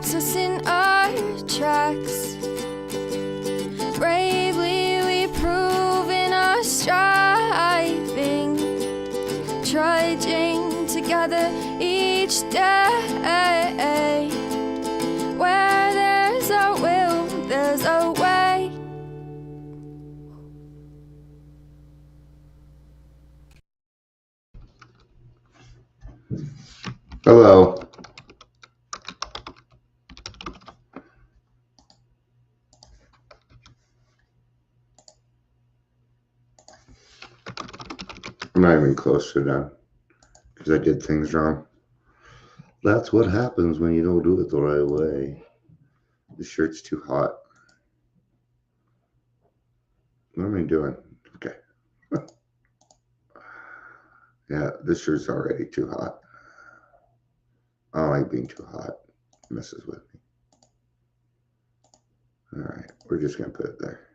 stops us in our tracks. Bravely we prove in our striving, trudging together each day. Where there's a will, there's a way. Hello. I'm not even close to done because I did things wrong. That's what happens when you don't do it the right way. The shirt's too hot. What am I doing? Okay. Yeah, this shirt's already too hot. I don't like being too hot. It messes with me. All right, we're just going to put it there.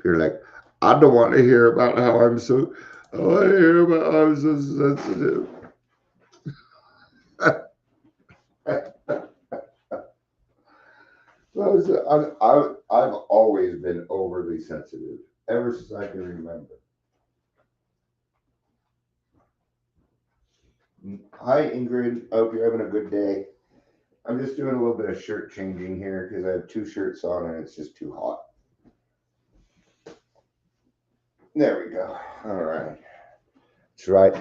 You're like, I don't want to hear about how I'm so. I want to hear about how I'm so sensitive. I've always been overly sensitive ever since I can remember. Hi, Ingrid. I hope you're having a good day. I'm just doing a little bit of shirt changing here because I have two shirts on and it's just too hot. There we go. All right. That's right.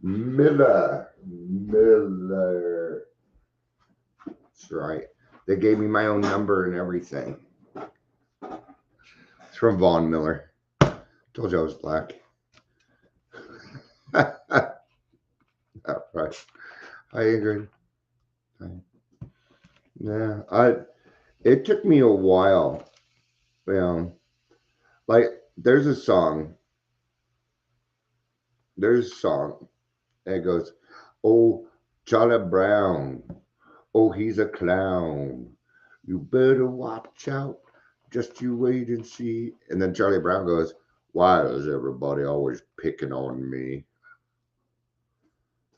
Miller. That's right. They gave me my own number and everything. It's from Von Miller. Told you I was black. All right. Hi, Ingrid. Hi. Yeah, it took me a while. Like there's a song. And it goes, "Oh, Charlie Brown. Oh, he's a clown. You better watch out. Just you wait and see." And then Charlie Brown goes, "Why is everybody always picking on me?"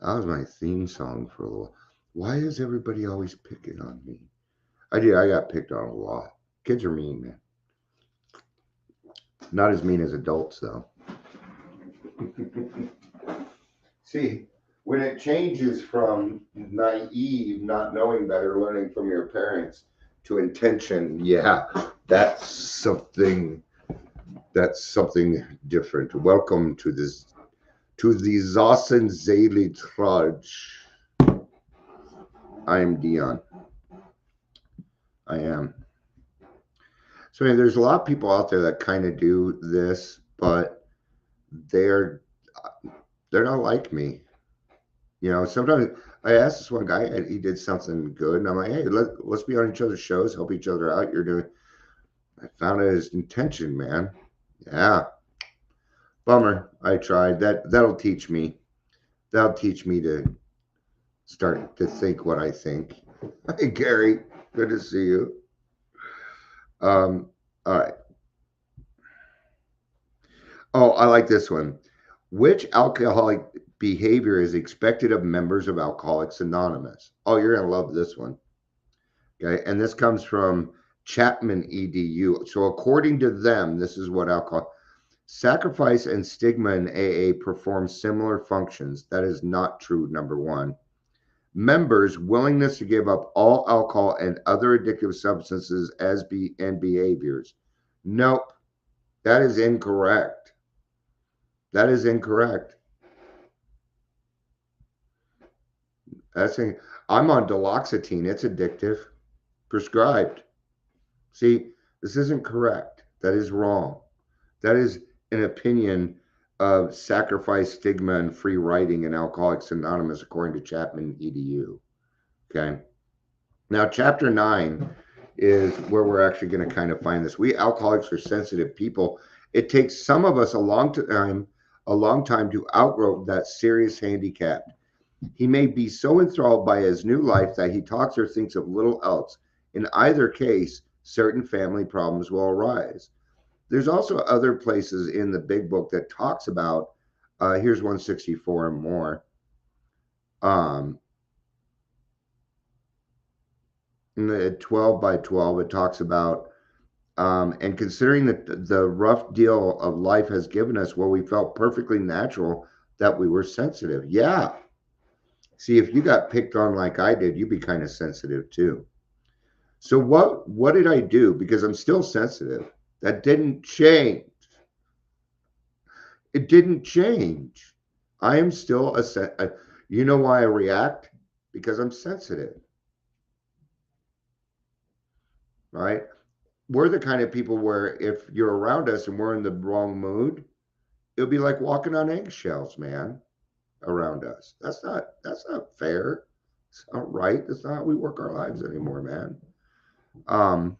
That was my theme song for a little. Why is everybody always picking on me? I got picked on a lot. Kids are mean, man. Not as mean as adults, though. See, when it changes from naive, not knowing better, learning from your parents, to intention, yeah, that's something different. Welcome to the Zossen Daily Trudge. I am Dion. I am. So there's a lot of people out there that kind of do this, but they're not like me. Sometimes I asked this one guy and he did something good, and I'm like, hey, let's be on each other's shows, help each other out. I found out his intention, man. Yeah. Bummer. I tried. That'll teach me. That'll teach me to start to think what I think. Hey, Gary. Good to see you. All right. Oh, I like this one. Which alcoholic behavior is expected of members of Alcoholics Anonymous? Oh, you're going to love this one. Okay. And this comes from Chapman EDU. So according to them, this is what sacrifice and stigma in AA perform similar functions. That is not true, number one. Members' willingness to give up all alcohol and other addictive substances and behaviors. Nope. That is incorrect. That is incorrect. I'm on duloxetine. It's addictive. Prescribed. See, this isn't correct. That is wrong. That is an opinion of sacrifice, stigma, and free riding in Alcoholics Anonymous, according to Chapman EDU. Okay. Now, Chapter 9 is where we're actually going to kind of find this. We alcoholics are sensitive people. It takes some of us a long time to outgrow that serious handicap. He may be so enthralled by his new life that he talks or thinks of little else. In either case, certain family problems will arise. There's also other places in the big book that talks about, here's 164 and more. In the 12 by 12, it talks about, and considering that the rough deal of life has given us, well, we felt perfectly natural that we were sensitive. Yeah. See, if you got picked on like I did, you'd be kind of sensitive too. So what did I do? Because I'm still sensitive. That didn't change. It didn't change. I am still you know why I react? Because I'm sensitive, right? We're the kind of people where if you're around us and we're in the wrong mood, it'll be like walking on eggshells, man, around us. That's not fair. It's not right. That's not how we work our lives anymore, man. Um,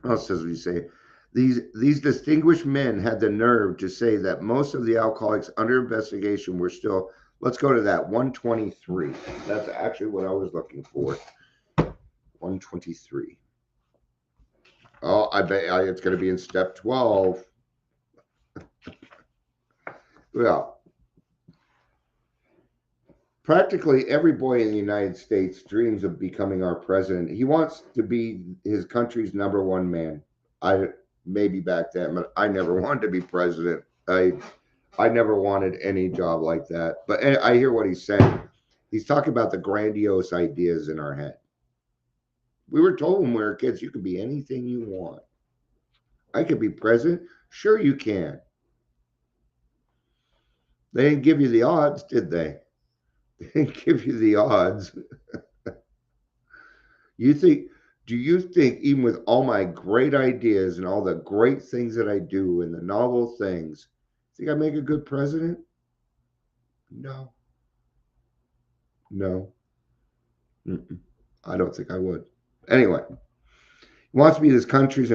what else does we say? These distinguished men had the nerve to say that most of the alcoholics under investigation were still. Let's go to that 123. That's actually what I was looking for. 123. Oh, I bet it's going to be in step 12. Well, practically every boy in the United States dreams of becoming our president. He wants to be his country's number one man. I maybe back then, but I never wanted to be president. I never wanted any job like that. But I hear what he's saying. He's talking about the grandiose ideas in our head. We were told when we were kids, you can be anything you want. I could be president. Sure, you can. They didn't give you the odds, did they? They didn't give you the odds. You think, do you think, even with all my great ideas and all the great things that I do and the novel things, think I make a good president? No. No. Mm-mm. I don't think I would. Anyway, he wants to be this country's.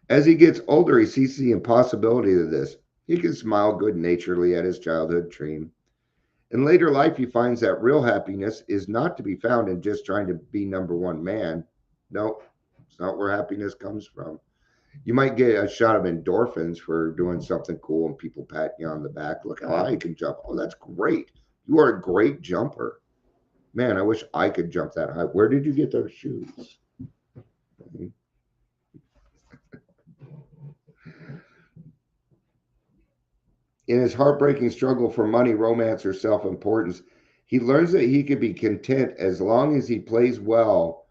As he gets older, he sees the impossibility of this. He can smile good naturedly at his childhood dream. In later life, he finds that real happiness is not to be found in just trying to be number one man. No, it's not where happiness comes from. You might get a shot of endorphins for doing something cool and people pat you on the back. Look how high you can jump. Oh, that's great. You are a great jumper. Man, I wish I could jump that high. Where did you get those shoes? In his heartbreaking struggle for money, romance, or self importance, he learns that he can be content as long as he plays well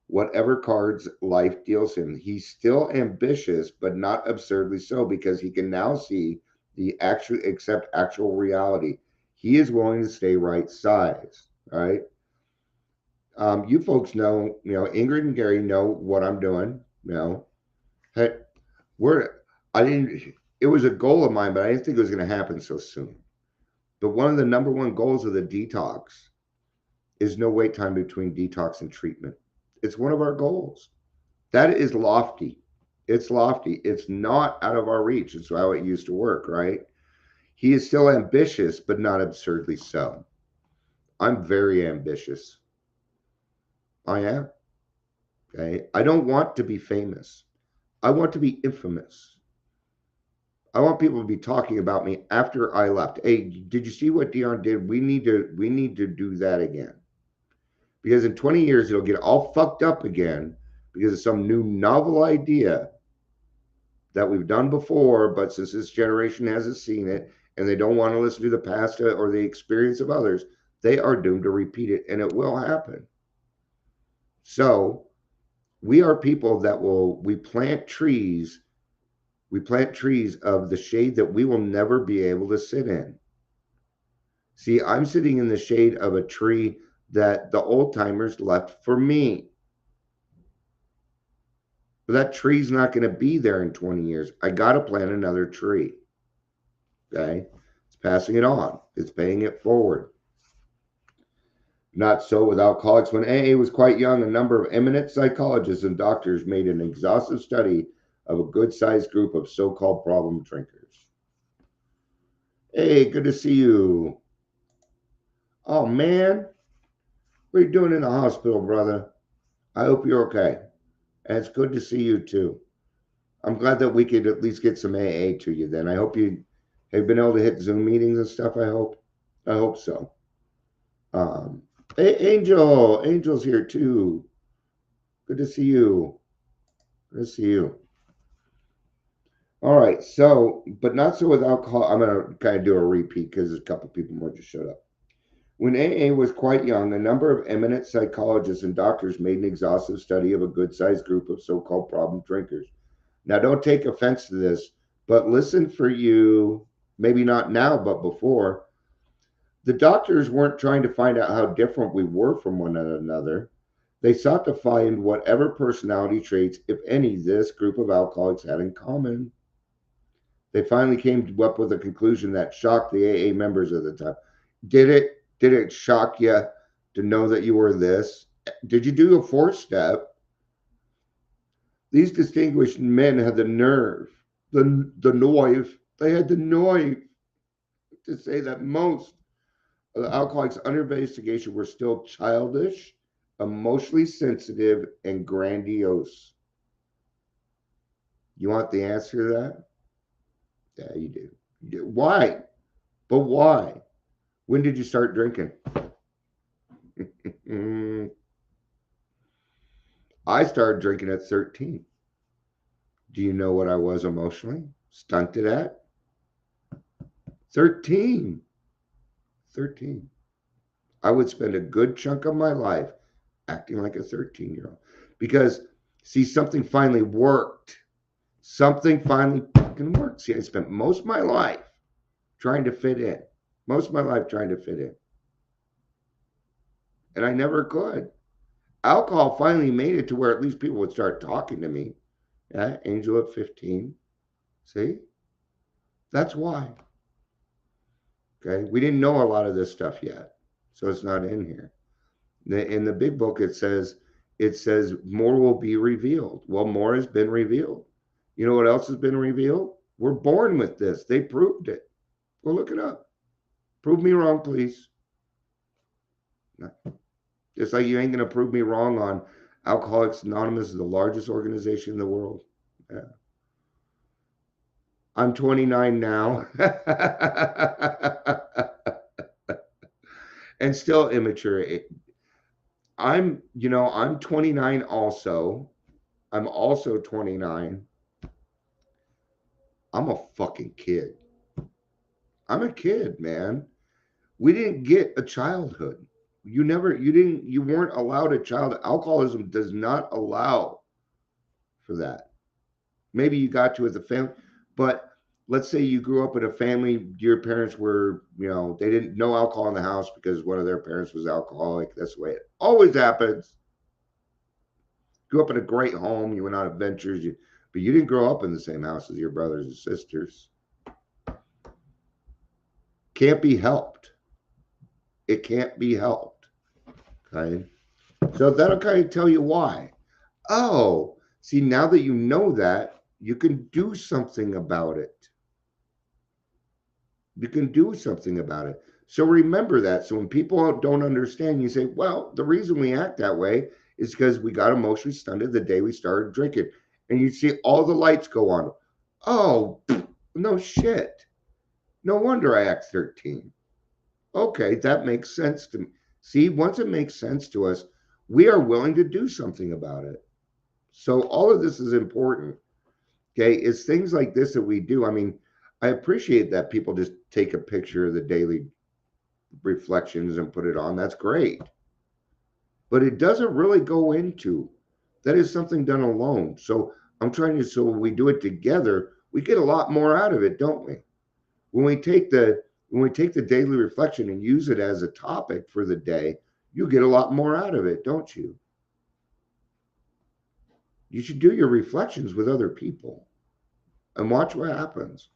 whatever cards life deals him. He's still ambitious, but not absurdly so, because he can now see the actual accept actual reality. He is willing to stay right size. All right. You folks know, Ingrid and Gary know what I'm doing. Hey, we're I didn't. It was a goal of mine, but I didn't think it was going to happen so soon. But one of the number one goals of the detox is no wait time between detox and treatment. It's one of our goals. That is lofty. It's lofty. It's not out of our reach. It's how it used to work, right? He is still ambitious, but not absurdly so. I'm very ambitious. I am. Okay. I don't want to be famous. I want to be infamous. I want people to be talking about me after I left. Hey, did you see what Dion did? We need to do that again. Because in 20 years it'll get all fucked up again because of some new novel idea that we've done before, but since this generation hasn't seen it and they don't want to listen to the past or the experience of others, they are doomed to repeat it, and it will happen. So we are people that we plant trees of the shade that we will never be able to sit in. See, I'm sitting in the shade of a tree that the old timers left for me. But that tree's not going to be there in 20 years. I got to plant another tree. Okay? It's passing it on. It's paying it forward. Not so with alcoholics. When AA was quite young, a number of eminent psychologists and doctors made an exhaustive study of a good-sized group of so-called problem drinkers. Hey, good to see you. Oh, man. What are you doing in the hospital, brother? I hope you're okay. And it's good to see you, too. I'm glad that we could at least get some AA to you then. I hope you have been able to hit Zoom meetings and stuff, I hope. I hope so. Hey, Angel's here too. Good to see you. Good to see you. All right, so, but not so with alcohol. I'm going to kind of do a repeat because a couple people more just showed up. When AA was quite young, a number of eminent psychologists and doctors made an exhaustive study of a good sized group of so called problem drinkers. Now, don't take offense to this, but listen for you, maybe not now, but before. The doctors weren't trying to find out how different we were from one another. They sought to find whatever personality traits, if any, this group of alcoholics had in common. They finally came up with a conclusion that shocked the AA members at the time. Did it shock you to know that you were this? Did you do a 4-step? These distinguished men had the nerve, the nerve. They had the nerve to say that most of the alcoholics under investigation were still childish, emotionally sensitive, and grandiose. You want the answer to that? Yeah, you do. Why? But why? When did you start drinking? I started drinking at 13. Do you know what I was emotionally stunted at? 13. 13. I would spend a good chunk of my life acting like a 13-year-old because, see, something finally worked. Something finally fucking worked. See, I spent most of my life trying to fit in. Most of my life trying to fit in. And I never could. Alcohol finally made it to where at least people would start talking to me. Yeah, Angel at 15. See? That's why. Okay? We didn't know a lot of this stuff yet. So it's not in here. In the big book it says more will be revealed. Well, more has been revealed. You know what else has been revealed? We're born with this. They proved it. Go look it up. Prove me wrong, please. No. Just like you ain't gonna prove me wrong on Alcoholics Anonymous is the largest organization in the world. Yeah. I'm 29 now. And still immature. I'm 29 also. I'm also 29. I'm a fucking kid. I'm a kid, man. We didn't get a childhood. You weren't allowed a childhood. Alcoholism does not allow for that. Maybe you got to as a family, but let's say you grew up in a family, your parents were, they didn't know alcohol in the house because one of their parents was alcoholic. That's the way it always happens. Grew up in a great home, you went on adventures, but you didn't grow up in the same house as your brothers and sisters. Can't be helped. It can't be helped. Okay. So that'll kind of tell you why. Oh, see, now that you know that, you can do something about it. You can do something about it. So remember that. So when people don't understand, you say, well, the reason we act that way is because we got emotionally stunted the day we started drinking. And you see all the lights go on. Oh, no shit. No wonder I act 13. Okay, that makes sense to me. See, once it makes sense to us, we are willing to do something about it. So all of this is important. Okay, it's things like this that we do. I mean, I appreciate that people just take a picture of the daily reflections and put it on. That's great. But it doesn't really go into that is something done alone. So I'm trying to, so when we do it together, we get a lot more out of it, don't we? When we take the daily reflection and use it as a topic for the day, you get a lot more out of it, don't you? You should do your reflections with other people and watch what happens.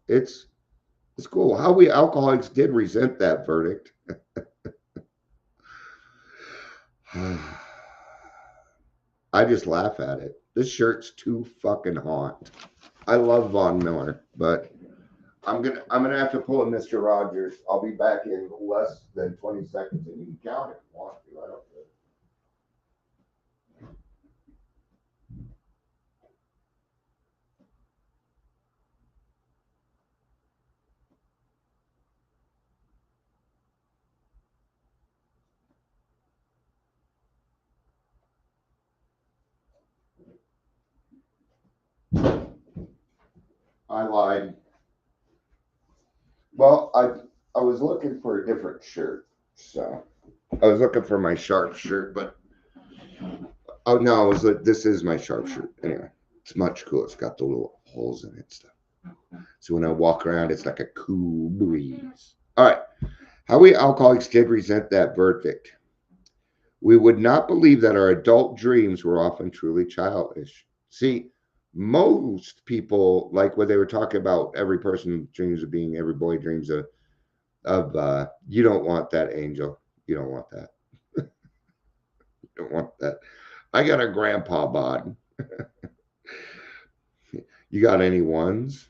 It's cool. How we alcoholics did resent that verdict. I just laugh at it. This shirt's too fucking hot. I love Von Miller, but I'm gonna have to pull a Mr. Rogers. I'll be back in less than 20 seconds, and you can count if you want to. I don't care. I lied. Well, I was looking for a different shirt, so I was looking for my sharp shirt, but oh no, I was like, this is my sharp shirt. Anyway, it's much cooler. It's got the little holes in it and stuff. So when I walk around, it's like a cool breeze. All right, how we alcoholics did resent that verdict. We would not believe that our adult dreams were often truly childish. See, most people, like what they were talking about, every person dreams of being, every boy dreams of you don't want that, Angel. You don't want that. You don't want that. I got a grandpa bod. You got any ones?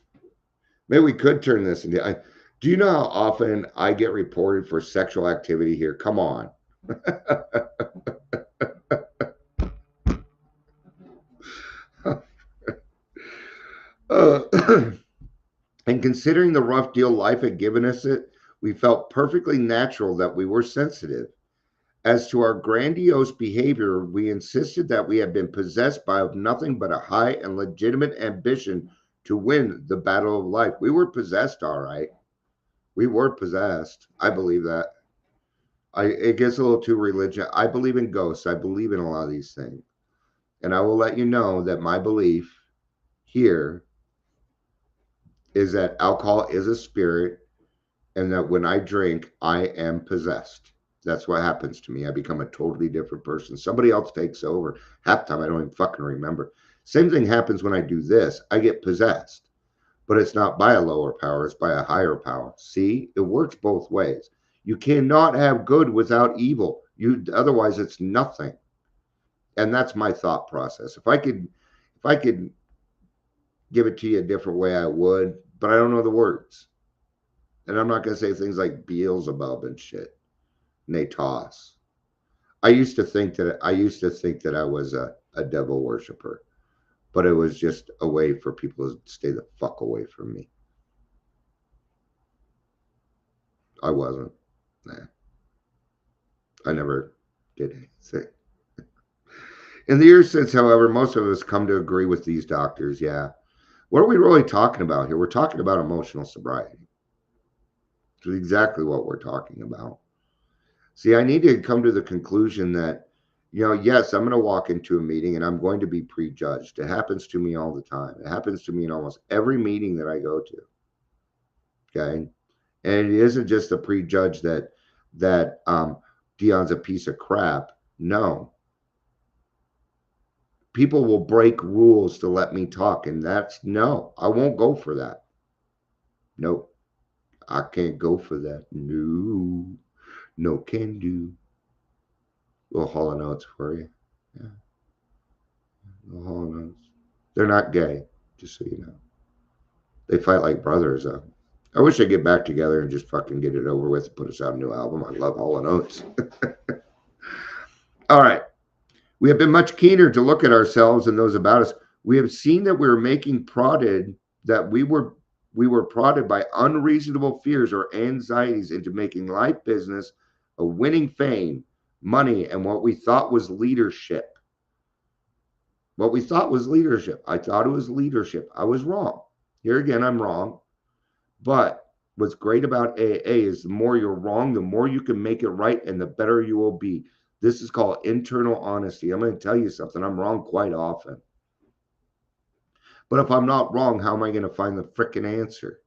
Maybe we could turn this into. Do you know how often I get reported for sexual activity here? Come on. uh, and considering the rough deal life had given us it, we felt perfectly natural that we were sensitive. As to our grandiose behavior, we insisted that we had been possessed by nothing but a high and legitimate ambition to win the battle of life. We were possessed, all right. We were possessed. I believe that. It gets a little too religious. I believe in ghosts. I believe in a lot of these things. And I will let you know that my belief here is that alcohol is a spirit and that when I drink, I am possessed. That's what happens to me. I become a totally different person. Somebody else takes over. Half the time, I don't even fucking remember. Same thing happens when I do this. I get possessed, but it's not by a lower power, it's by a higher power. See, it works both ways. You cannot have good without evil. Otherwise it's nothing. And that's my thought process. If I could give it to you a different way, I would, but I don't know the words. And I'm not gonna say things like Beelzebub and shit. And they toss. I used to think that I was a devil worshiper, but it was just a way for people to stay the fuck away from me. I wasn't. Nah, I never did anything. In the years since, however, most of us come to agree with these doctors. Yeah. What are we really talking about here? We're talking about emotional sobriety. Which is exactly what we're talking about. See, I need to come to the conclusion that, yes, I'm going to walk into a meeting and I'm going to be prejudged. It happens to me all the time. It happens to me in almost every meeting that I go to. Okay. And it isn't just a prejudge that Dion's a piece of crap. No. People will break rules to let me talk, and no, I won't go for that. Nope. I can't go for that. No. No can do. Little Hall & Oates for you. Yeah. Little Hall & Oates. They're not gay, just so you know. They fight like brothers, though. I wish they'd get back together and just fucking get it over with and put us out a new album. I love Hall & Oates. All right. We have been much keener to look at ourselves and those about us. We have seen that we were we were prodded by unreasonable fears or anxieties into making life business a winning fame, money, and what we thought was leadership. What we thought was leadership. I thought it was leadership. I was wrong. Here again, I'm wrong. But what's great about AA is the more you're wrong, the more you can make it right and the better you will be. This is called internal honesty. I'm going to tell you something. I'm wrong quite often. But if I'm not wrong, how am I going to find the frickin' answer?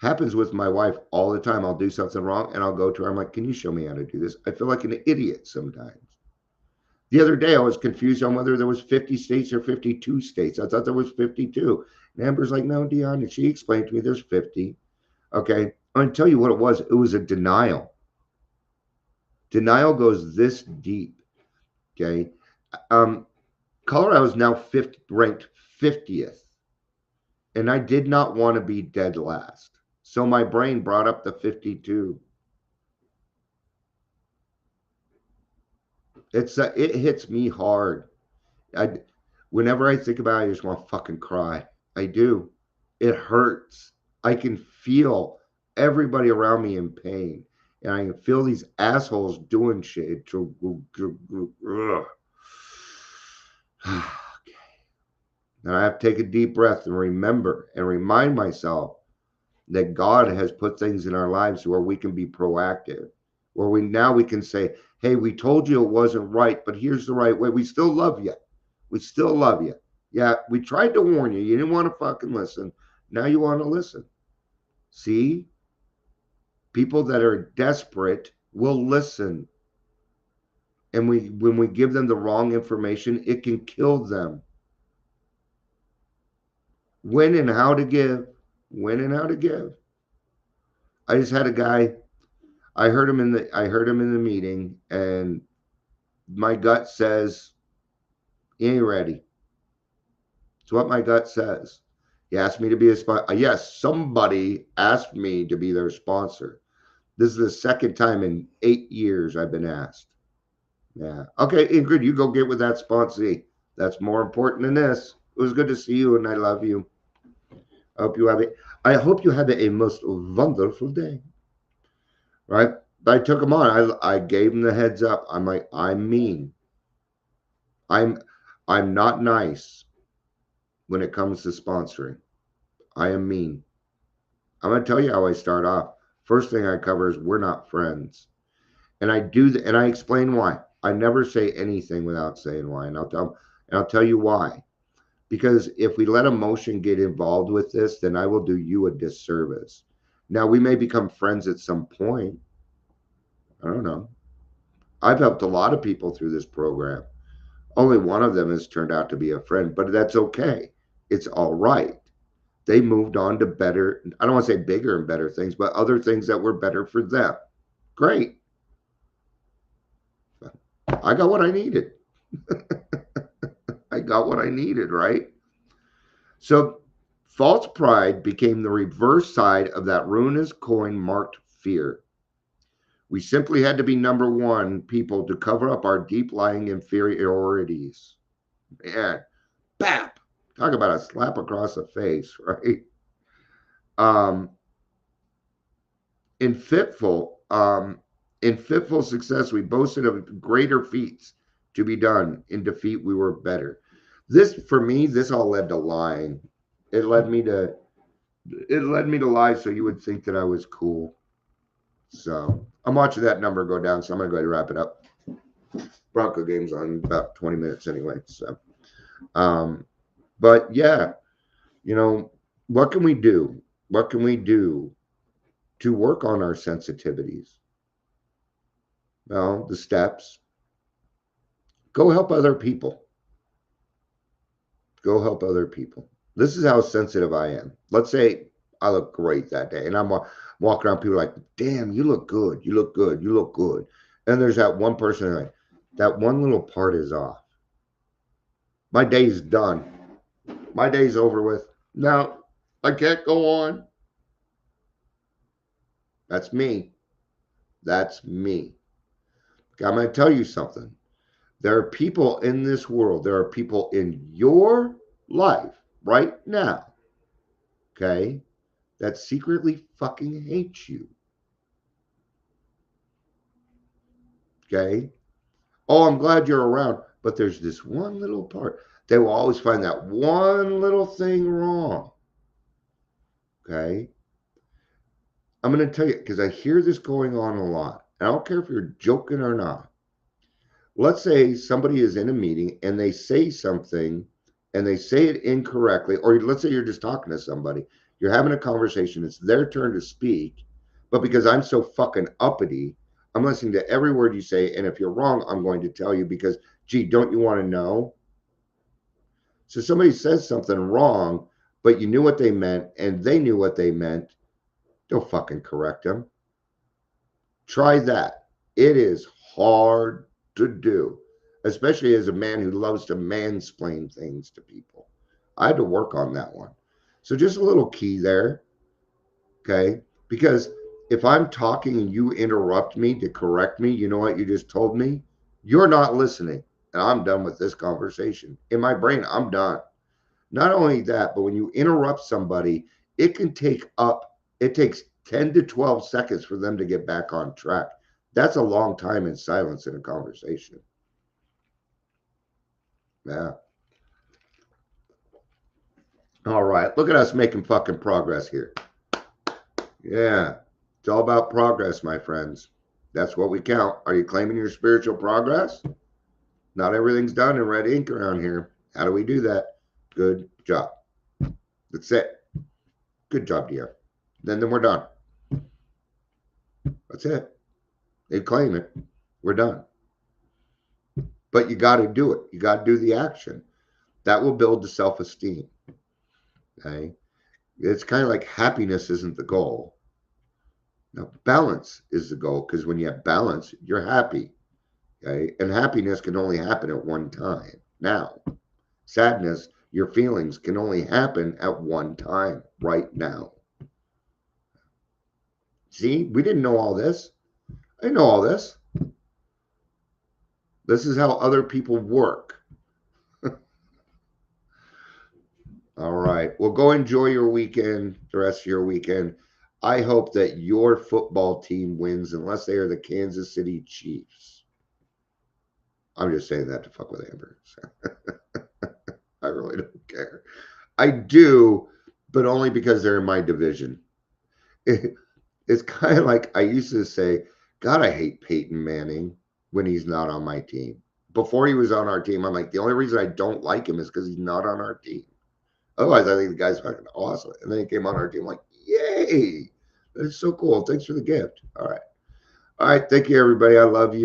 Happens with my wife all the time. I'll do something wrong and I'll go to her. I'm like, can you show me how to do this? I feel like an idiot sometimes. The other day, I was confused on whether there was 50 states or 52 states. I thought there was 52. And Amber's like, no, Dion. And she explained to me there's 50. Okay. I'm going to tell you what it was. It was a denial. Denial goes this deep. Okay. Colorado is now ranked 50th. And I did not want to be dead last. So my brain brought up the 52. It hits me hard. Whenever I think about it, I just want to fucking cry. I do. It hurts. I can feel everybody around me in pain. And I can feel these assholes doing shit. Okay. And I have to take a deep breath and remember and remind myself that God has put things in our lives where we can be proactive, where we can say, hey, we told you it wasn't right, but here's the right way. We still love you. We still love you. Yeah, we tried to warn you. You didn't want to fucking listen. Now you want to listen. See? People that are desperate will listen. And when we give them the wrong information, it can kill them. When and how to give. When and how to give. I just had a guy, I heard him in the meeting, and my gut says he ain't ready. It's what my gut says. He asked me to be a sponsor. Yes, somebody asked me to be their sponsor. This is the second time in 8 years I've been asked. Yeah. Okay, Ingrid, you go get with that sponsee. That's more important than this. It was good to see you, and I love you. I hope you have a most wonderful day. Right? I took him on. I gave him the heads up. I'm like, I'm mean. I'm not nice when it comes to sponsoring. I am mean. I'm gonna tell you how I start off. First thing I cover is we're not friends. And and I explain why. I never say anything without saying why. And I'll tell you why. Because if we let emotion get involved with this, then I will do you a disservice. Now we may become friends at some point. I don't know. I've helped a lot of people through this program. Only one of them has turned out to be a friend, but that's okay. It's all right. They moved on to better, I don't want to say bigger and better things, but other things that were better for them. Great. I got what I needed. I got what I needed, right? So false pride became the reverse side of that ruinous coin marked fear. We simply had to be number one people to cover up our deep lying inferiorities. Man, bap! Talk about a slap across the face, right? Um, in fitful, success, we boasted of greater feats to be done. In defeat, we were better. This, for me, this all led to lying. It led me to lie so you would think that I was cool. So I'm watching that number go down, so I'm gonna go ahead and wrap it up. Bronco game's on about 20 minutes anyway. So but yeah, what can we do? What can we do to work on our sensitivities? Well, the steps. Go help other people. Go help other people. This is how sensitive I am. Let's say I look great that day, and I'm walking around, people like, damn, you look good. You look good. You look good. And there's that one person like, that one little part is off. My day's done. My day's over with. Now, I can't go on. That's me. That's me. I'm going to tell you something. There are people in this world, there are people in your life right now, okay, that secretly fucking hate you. Okay? Oh, I'm glad you're around. But there's this one little part. They will always find that one little thing wrong. Okay? I'm going to tell you, because I hear this going on a lot. I don't care if you're joking or not. Let's say somebody is in a meeting and they say something and they say it incorrectly, or let's say you're just talking to somebody. You're having a conversation. It's their turn to speak. But because I'm so fucking uppity, I'm listening to every word you say. And if you're wrong, I'm going to tell you because, gee, don't you want to know? So somebody says something wrong, but you knew what they meant and they knew what they meant. Don't fucking correct them. Try that. It is hard to do, especially as a man who loves to mansplain things to people. I had to work on that one. So just a little key there, okay? Because if I'm talking and you interrupt me to correct me, you know what you just told me? You're not listening, and I'm done with this conversation. In my brain, I'm done. Not only that, but when you interrupt somebody, it takes 10 to 12 seconds for them to get back on track. That's a long time in silence in a conversation. Yeah. All right. Look at us making fucking progress here. Yeah. It's all about progress, my friends. That's what we count. Are you claiming your spiritual progress? Not everything's done in red ink around here. How do we do that? Good job. That's it. Good job, dear. Then we're done. That's it. They claim it. We're done. But you got to do it. You got to do the action. That will build the self-esteem. Okay. It's kind of like happiness isn't the goal. Now, balance is the goal, because when you have balance, you're happy. Okay. And happiness can only happen at one time. Now, sadness, your feelings can only happen at one time, right now. See, we didn't know all this. I know all this. This is how other people work. All right. Well, go enjoy your weekend, the rest of your weekend. I hope that your football team wins, unless they are the Kansas City Chiefs. I'm just saying that to fuck with Amber. I really don't care. I do, but only because they're in my division. It's kind of like I used to say, God, I hate Peyton Manning when he's not on my team. Before he was on our team, I'm like, the only reason I don't like him is because he's not on our team. Otherwise, I think the guy's fucking awesome. And then he came on our team, like, yay! That is so cool. Thanks for the gift. All right. All right. Thank you, everybody. I love you.